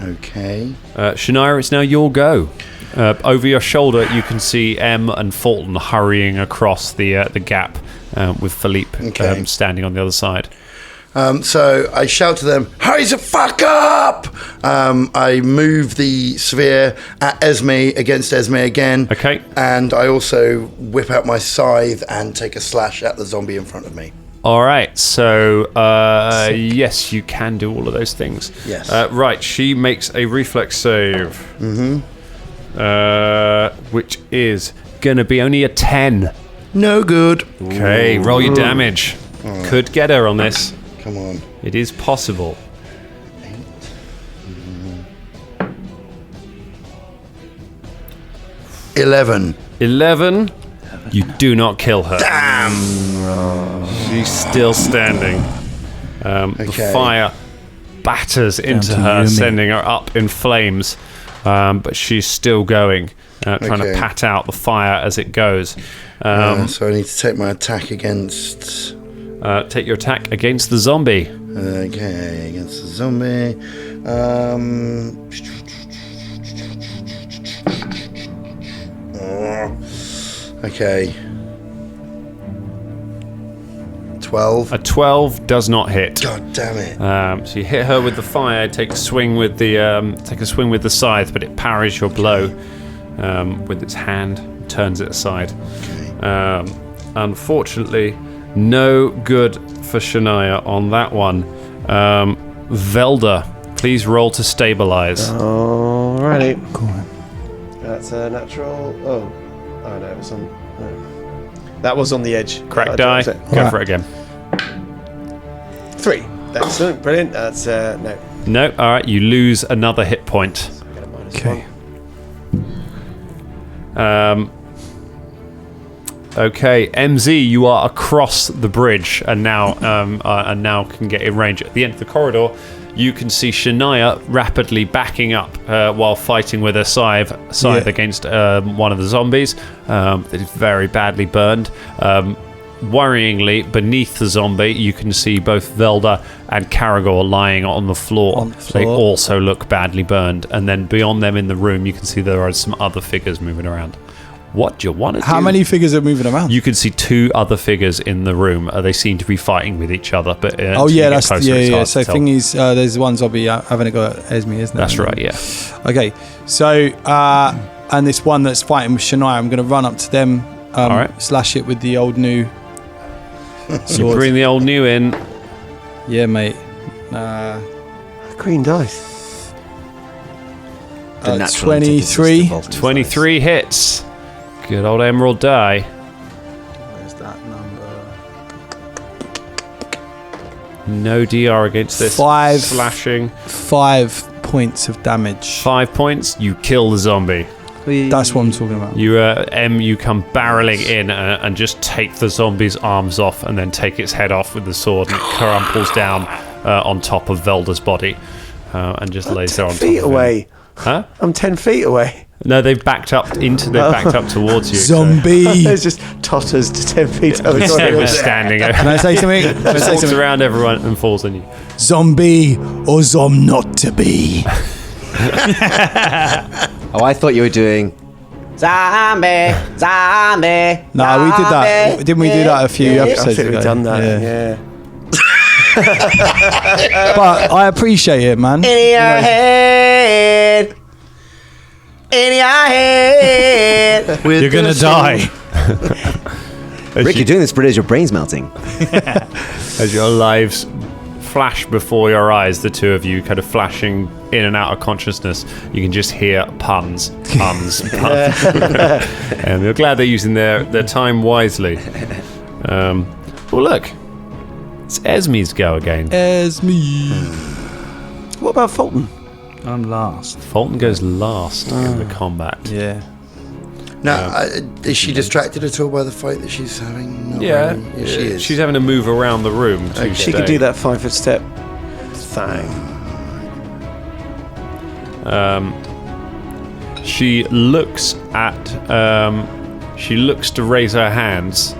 Okay. Shania, it's now your go. Over your shoulder, you can see Em and Folton hurrying across the gap with Philippe standing on the other side. So I shout to them, hurry the fuck up! I move the sphere at Esme against Esme again. Okay. And I also whip out my scythe and take a slash at the zombie in front of me. All right, so yes, you can do all of those things. Yes. Right, she makes a reflex save. Which is going to be only a 10. No good. Okay, roll your damage. Right. Could get her on this. Come on. It is possible. 11. 11. You do not kill her. Damn! She's still standing. The fire batters into her, sending her up in flames. But she's still going, trying to pat out the fire as it goes. So I need to take my attack against... take your attack against the zombie. Okay, against the zombie. Okay. 12. A 12 does not hit. God damn it! So you hit her with the fire. Take a swing with the scythe, but it parries your blow with its hand, turns it aside. Okay. Unfortunately, no good for Shania on that one. Velder, please roll to stabilize. Alrighty. Go on. That's a natural. Oh no, it was on. No. That was on the edge. Crack die. Go for it again. 3. Excellent. Brilliant. That's no. No. All right. You lose another hit point. Okay. Okay, MZ, you are across the bridge and now can get in range. At the end of the corridor, you can see Shania rapidly backing up while fighting with her scythe against one of the zombies that is very badly burned. Worryingly, beneath the zombie, you can see both Velder and Karagor lying on the floor. They also look badly burned. And then beyond them in the room, you can see there are some other figures moving around. What do you want to do? How many figures are moving around? You can see 2 other figures in the room. They seem to be fighting with each other. But So thing is, there's one zombie having a go at Esme, isn't there? That's right. Yeah. Okay. So and this one that's fighting with Shania, I'm going to run up to them, all right. Slash it with the old new sword. You bring the old new in. Yeah, mate. Green dice. 23. 23 hits. Good old emerald die. Where's that number? No DR against this. 5 slashing. 5 points of damage. 5 points. You kill the zombie. That's what I'm talking about. You, you come barreling in and just take the zombie's arms off, and then take its head off with the sword, and it crumples down on top of Velder's body, and just lays there on top of him. away. Huh? I'm 10 feet away. No, they've backed up towards you. Zombie. It's just totters to 10 feet away. We're standing. Can I say something? Walks around everyone and falls on you. Zombie or zom not to be. Oh, I thought you were doing zombie. No, we did that. Didn't we do that a few episodes I think ago? we've done that. Yeah. But I appreciate it, man. In your head. In your head. You're gonna die. Rick, you're doing this pretty as your brain's melting. As your lives flash before your eyes, the two of you kind of flashing in and out of consciousness, you can just hear puns. And you're glad they're using their time wisely. Well, look, it's Esme's go again. Esme. What about Folton? I'm last. Fulton goes last in the combat. Yeah. Now, is she distracted at all by the fight that she's having? Not Yeah, really. Yeah, she is. She's having to move around the room. To She could do that 5-foot step thing. She looks at. She looks to raise her hands,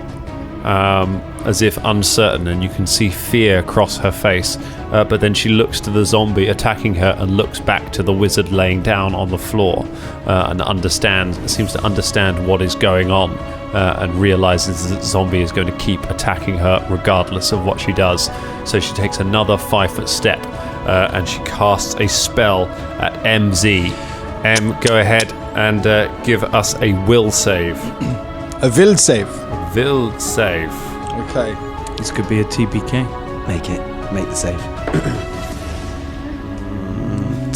as if uncertain, and you can see fear cross her face. But then she looks to the zombie attacking her and looks back to the wizard laying down on the floor and seems to understand what is going on and realizes that the zombie is going to keep attacking her regardless of what she does. So she takes another 5-foot step and she casts a spell at MZ. M, go ahead and give us a will save. A will save. Will save. Okay. This could be a TPK. Make the save.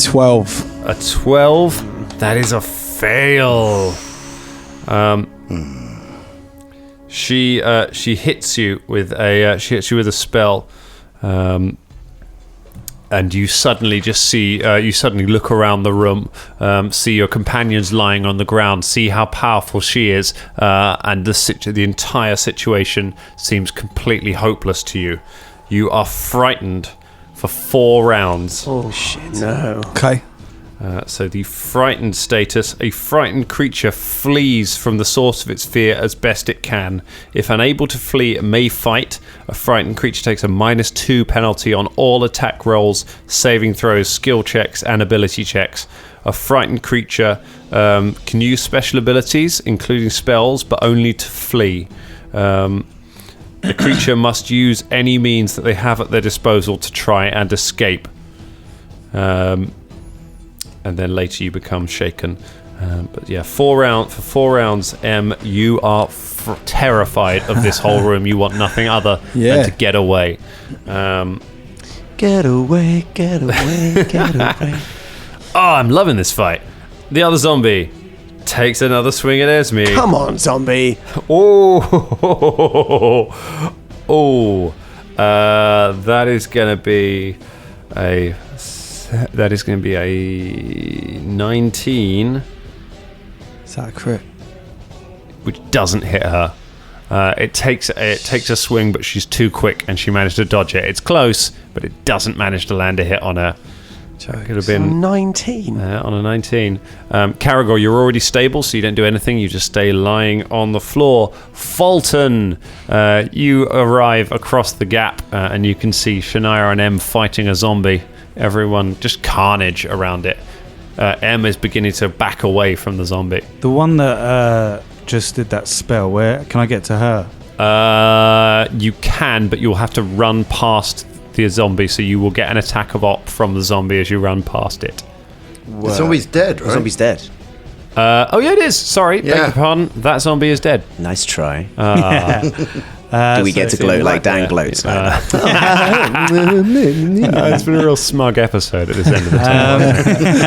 12. A 12. That is a fail. She hits you with a spell, and you suddenly look around the room, see your companions lying on the ground, see how powerful she is, and the entire situation seems completely hopeless to you. You are frightened for 4 rounds. Oh shit! No. Okay. So the frightened status: a frightened creature flees from the source of its fear as best it can. If unable to flee, it may fight. A frightened creature takes a -2 penalty on all attack rolls, saving throws, skill checks, and ability checks. A frightened creature can use special abilities, including spells, but only to flee. The creature must use any means that they have at their disposal to try and escape. And then later you become shaken. But yeah, 4 rounds, M, you are terrified of this whole room. You want nothing other than to get away. Get away, get away, get away. Oh, I'm loving this fight. The other zombie takes another swing at Esme. Come on, zombie. That is going to be a 19. Is that a crit? Which doesn't hit her. It takes a swing, but she's too quick, and she managed to dodge it. It's close, but it doesn't manage to land a hit on her. Could have been 19. On a 19. Karagor, you're already stable, so you don't do anything. You just stay lying on the floor. Folton, you arrive across the gap, and you can see Shania and Em fighting a zombie. Everyone, just carnage around it. Em is beginning to back away from the zombie. The one that just did that spell, where can I get to her? You can, but you'll have to run past the zombie, so you will get an attack of op from the zombie as you run past it. The zombie's dead, right? The zombie's dead. Oh yeah, it is. Sorry, beg your pardon. That zombie is dead. Nice try. Do we get to gloat like Dan gloats? It's been a real smug episode at this end of the tunnel.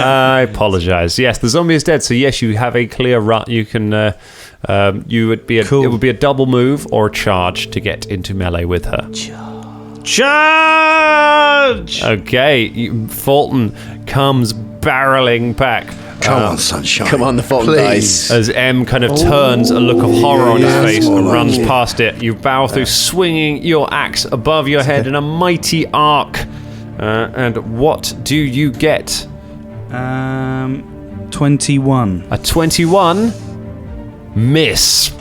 I apologise. Yes, the zombie is dead. So yes, you have a clear run. You can. It would be a double move or a charge to get into melee with her. Charge! Okay, Folton comes barreling back. Come on, sunshine. Come on, the Folton dice. As M kind of turns a look of horror on his face and runs past it, you bow through, swinging your axe above your head in a mighty arc. And what do you get? 21. A 21? Miss.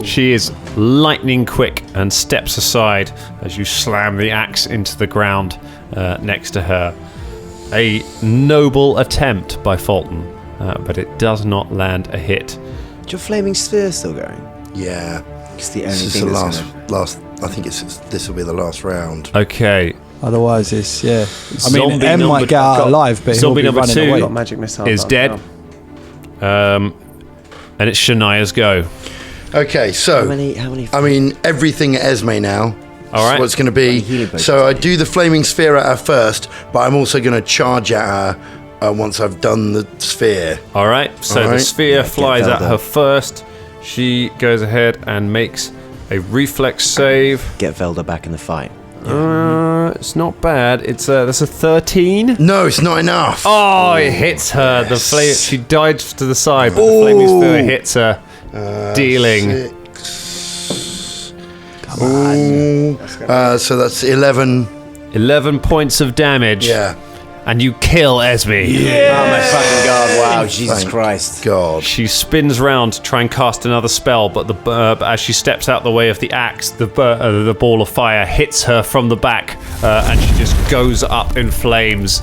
She is lightning quick and steps aside as you slam the axe into the ground next to her. A noble attempt by Folton, but it does not land a hit. Is your flaming sphere still going? Yeah. It's the only This is thing the that's last. I think this will be the last round. Okay. Otherwise, it's I Zombie mean, M might get out alive, but he'll zombie be number running 2 away. Got magic missile is dead. And it's Shania's go. Okay, so How many? I mean, everything at Esme now. All right. What's going to be? So I do the flaming sphere at her first, but I'm also going to charge at her once I've done the sphere. All right. So the sphere flies at her first. She goes ahead and makes a reflex save. Get Velder back in the fight. It's not bad. That's a 13. No, it's not enough. Oh, it hits her. Yes. The flame. She dives to the side, but the flaming sphere hits her, dealing. 6. Come on. So that's 11. 11 points of damage. Yeah. and you kill Esme. Oh my fucking god! Wow, Jesus Thank Christ! God. She spins round to try and cast another spell, but as she steps out the way of the axe, the ball of fire hits her from the back, and she just goes up in flames,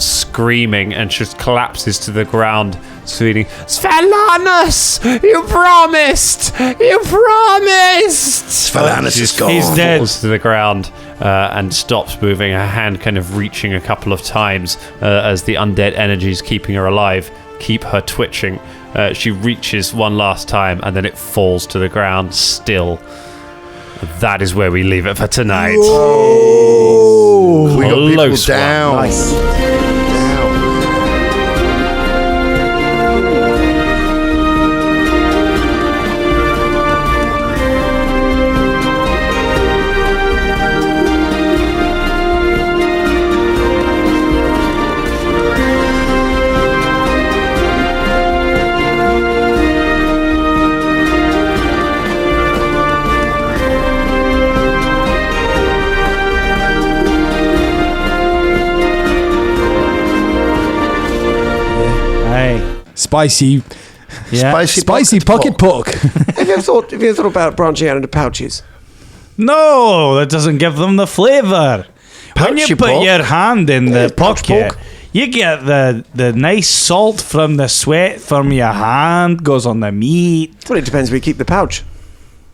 screaming, and just collapses to the ground, screaming, "Svilennius, you promised! You promised!" Svilennius is gone. He's dead. Falls to the ground and stops moving, her hand kind of reaching a couple of times as the undead energies keeping her alive keep her twitching. She reaches one last time and then it falls to the ground still. That is where we leave it for tonight. Whoa. We got people Close one. down. Nice. Spicy, Spicy pocket pork. Have you ever thought about branching out into pouches? No, that doesn't give them the flavour. When you Pouchy put pork? your hand in the pouch pocket, pork. you get the nice salt from the sweat from your hand, goes on the meat. Well, it depends where you keep the pouch.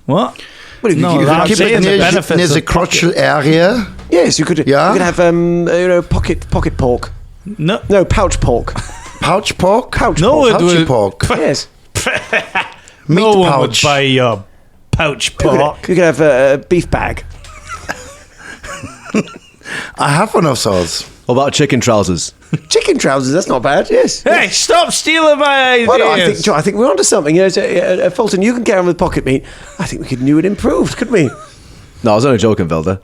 What? Well, you No, could I'm Keep saying it the near, benefits near the of pocket. crotchal area. Yes, you could. Yeah? You could have pocket pork. No, Pouch pork. Pouch pork? Pouch No, pork. it Pouchy would- pork. Yes. Meat no one would pouch. buy your pouch pork. You could have a beef bag. I have one of those. What about chicken trousers? Chicken trousers. That's not bad. Yes. Hey, stop stealing my ideas. Well, no, I think we're onto something. You know, Folton, you can get on with pocket meat. I think we could do it improved, couldn't we? No, I was only joking, Velder.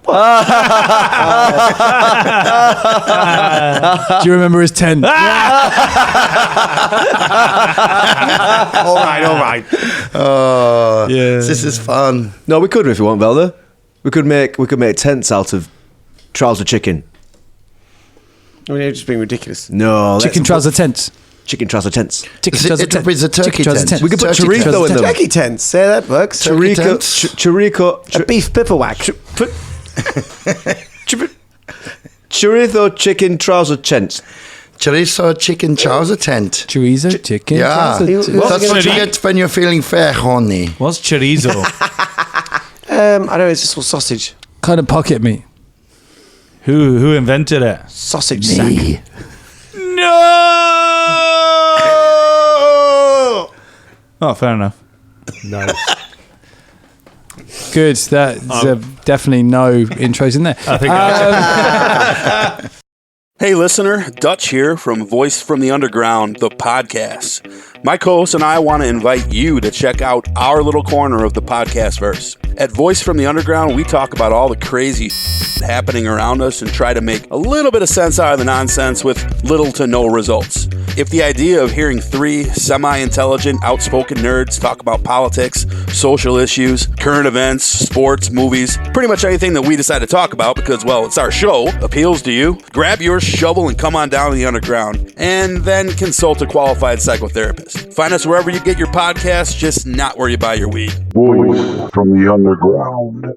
Do you remember his tent? All right. Oh, this is fun. No, we could if you want, Velder. We could make tents out of trouser chicken. I mean, you're just being ridiculous. No, Chicken trouser tents. chicken trouser tents. Chicken Is it- trouser it tent. is a turkey Chicken trouser tent. tent. We could put Turkey chorizo tent. in them. Turkey tents. Yeah, that works. Turkey Chorizo, tents. chorizo, A beef bivouac. chorizo chicken trouser tent. Chorizo chicken trouser tent. Chorizo, chicken Yeah, trouser tent. that's what you chorizo? get when you're feeling fair horny. What's chorizo? I know it's just all sausage. Kind of pocket meat. Who invented it? Sausage sack. No. Oh, fair enough. Good. That's definitely no intros in there. I think Hey listener, Dutch here from Voice from the Underground, the podcast. My co-host and I want to invite you to check out our little corner of the podcast verse. At Voice from the Underground, we talk about all the crazy happening around us and try to make a little bit of sense out of the nonsense with little to no results. If the idea of hearing three semi-intelligent, outspoken nerds talk about politics, social issues, current events, sports, movies, pretty much anything that we decide to talk about because, well, it's our show, appeals to you, grab your shovel and come on down to the underground, and then consult a qualified psychotherapist. Find us wherever you get your podcasts, just not where you buy your weed. Voice from the Underground.